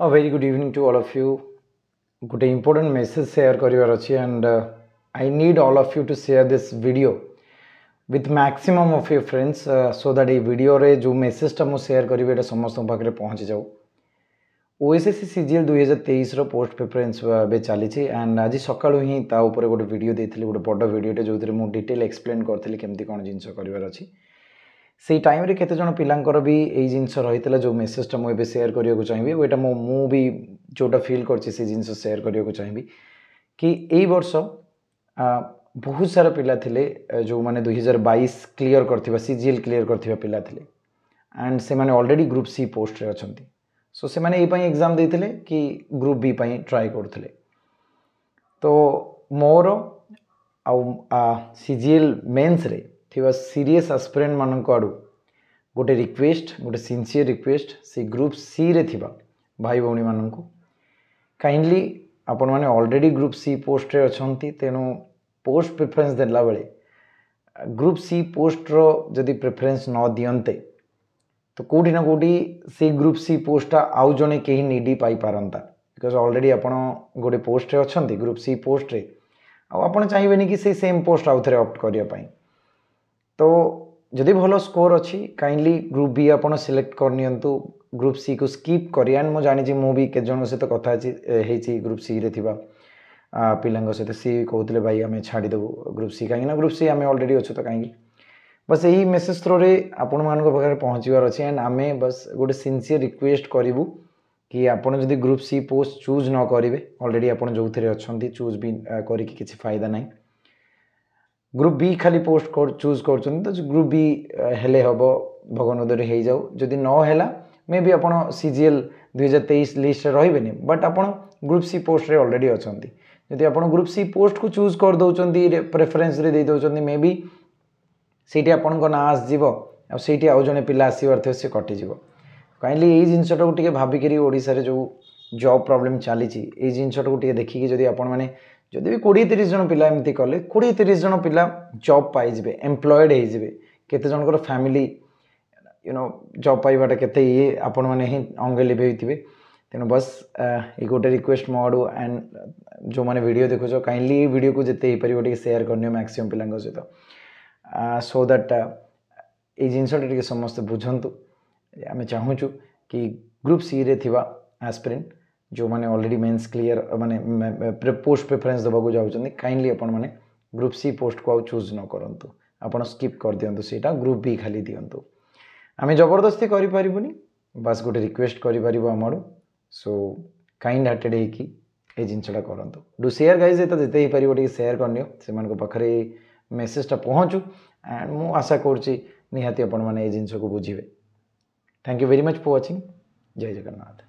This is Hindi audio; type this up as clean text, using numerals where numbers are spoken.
A very good evening to all of you. Good important message share karibar achi and I need all of you to share this video with maximum of your friends so that a video re jo message ta mu share karibe eta samast pakre pahunchi jau. OSSC CGL 2023 row post preference बे चली एंड आज सकाळु ही ता ऊपर गोटे वीडियो देथिली गोटे बड़ वीडियोटे जो मु डिटेल एक्सप्लेन करथिली केमती कोन जिंस करिवार अछि से टाइम रे केते जण पिलांकर भी एई जिंस रहितला जो मेसेज ता मु एबे शेयर करियो को चाहिबी ओटा मु भी जोटा फील करछि से जिंस शेयर करियो को चाहिबी कि एई वर्ष बहुत सारा पिला थिले जो माने 2022 क्लियर करथिबा CGL क्लियर करथिबा पिला थिले एंड से माने ऑलरेडी ग्रुप सी पोस्ट रे अछंती सो से माने एग्जाम देते कि ग्रुप बी पाई ट्राई करते तो मोर CGL मेन्स रे थिबा सीरियस एस्पिरेंट मान आड़ू गोटे रिक्वेस्ट गोटे सिंसियर रिक्वेस्ट से ग्रुप सी रे थिबा भाई भौणी मान को काइंडली आपण माने ऑलरेडी ग्रुप सी पोस्ट रे अछंती तेनु पोस्ट प्रेफरेंस देला बेले ग्रुप सी पोस्ट रो जदी प्रेफरेंस न दियंते तो कोठी ना कोठी से ग्रुप सी पोस्ट आउ जने केही नीडी पाई पारंता बिकॉज ऑलरेडी आपण गोटे पोस्ट रे अछंती ग्रुप सी पोस्ट रे आ आपण चाहिबेनी कि से सेम पोस्ट आउ थरे ऑप्ट करिया पाई तो जदि भलो स्कोर अछि काइंडली ग्रुप बी आपण सिलेक्ट करनियंतु ग्रुप सी को स्किप करिया मु जानि छी मु भी के जन से तो कथा हेची ग्रुप सी रे थिबा पिलंग से सी कहउतले भाई हमें छाडी देबो ग्रुप सी काई ना ग्रुप सी हमें ऑलरेडी अछि तो काई बस यही मेसेज थ्रो रे आपण मान को पाखे पहुँचबार अच्छे एंड आमे बस गोटे सिंसियर रिक्वेस्ट करूँ कि आपड़ जदि ग्रुप सी पोस्ट चूज न करेंगे ऑलरेडी आपड़ जो थे अच्छा चूज भी करके किसी फायदा ना ग्रुप बी खाली पोस्ट चूज कर तो ग्रुप बी हेले हम भगवान उदय हो जाऊ जदि नहला मे भी आप CGL 2023 लिस्ट रे बट आप ग्रुप सी पोस्ट रे ऑलरेडी अच्छा जदि आप ग्रुप सी पोस्ट को चूज कर दौरान प्रेफरेंस रे दे दौरान मे बी सीटी आपण को ना आसजिव आ सीटी आउ जने पिला आसीबार थे से कटिज काइंडली ये जिनसटा को टिके भाबिकरी ओडिसा रे जो जॉब प्रॉब्लम चली ये जिनसटा को टिके देखिकी जदि आपण माने जदि भी 20-30 जन पिला एमती कले 20-30 जन पिला जॉब पाई जिवे एम्प्लॉयड हे जिवे केते जनकर फैमिली जॉब पाइबाटा केते ये आपण माने ही अंगे लिभेइथिबे तेनो बस ये गोटे रिक्वेस्ट मोडू एंड जो माने वीडियो देखो काइंडली ये वीडियो को जिते ही परिबो टिके शेयर करनियो मैक्सिमम पिलांग सहित सो दैट ये जिनसटा समस्त बुझंतु आम चाहूँ कि ग्रुप सी रे थिबा एस्पिरेंट जो माने ऑलरेडी मेंस क्लियर माने पोस्ट प्रेफरेंस देवाक जाऊँ काइंडली आपण माने ग्रुप सी पोस्ट को चूज न करंतु आपण स्किप कर दियंतु सेटा ग्रुप बी खाली दियंतु आम जबरदस्ती करि परिबुनी बस गोटे रिक्वेस्ट करि परिबो हमरु सो काइंड हार्टेड है कि ए जिनसटा करंतु डू शेयर गाइस तो जते ही परिबो टिके शेयर करनियो से मान को पाखरे मेसेजटा पहुँचू एंड मु आशा करुँची निहाती आपण माने ए जिनस को बुझिबे thank you very much for watching जय जगन्नाथ।